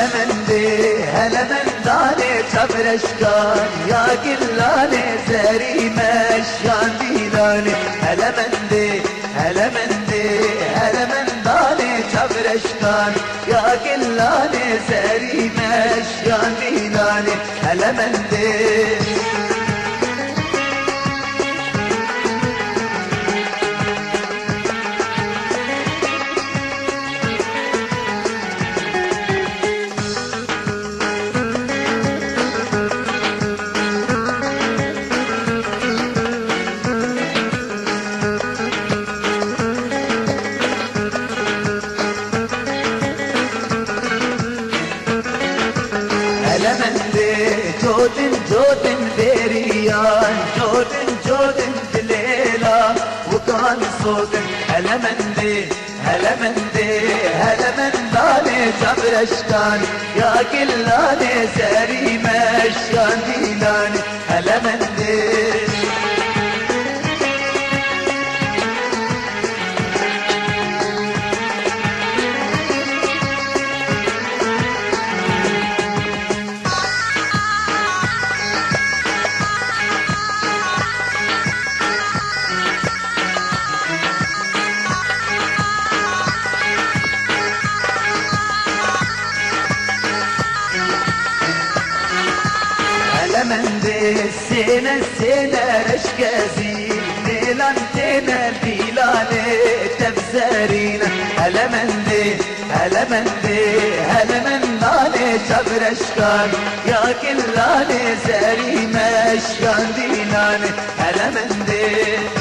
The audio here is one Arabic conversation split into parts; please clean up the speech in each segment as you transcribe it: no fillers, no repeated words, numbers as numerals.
من دي هلا من داني صبر اشكال يا كلاني زري مشان ديلاني هلا من دي هلا من دي هلا من داني صبر اشكال يا كلاني زري مشان ديلاني هلا من دي جودن بريان جودن بليلة وكان صوتن هلا من دي هلا من دي هلا من داني جبر اشكان يا كلاني زري مشان ديلاني هلا من دي من دي السنة رشكازين ديلان تينا ديلاني تبزارين هلا من دي هلا من دي هلا من داني جبر اشكال يا كلاني زري مشكان ديلاني هلا من دي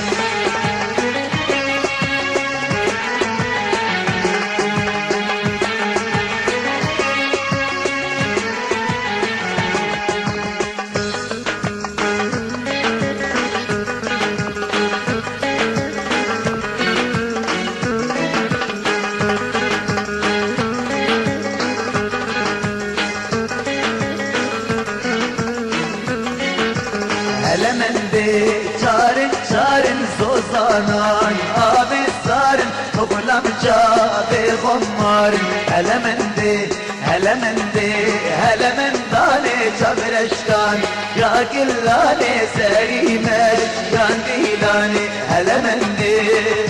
هلا من دي çarın zozanan abi sarın toplam cabe gommarın هلا من دي هلا من دي هلا من داني çabreşkan ya killani seri meşkan dilani هلا من دي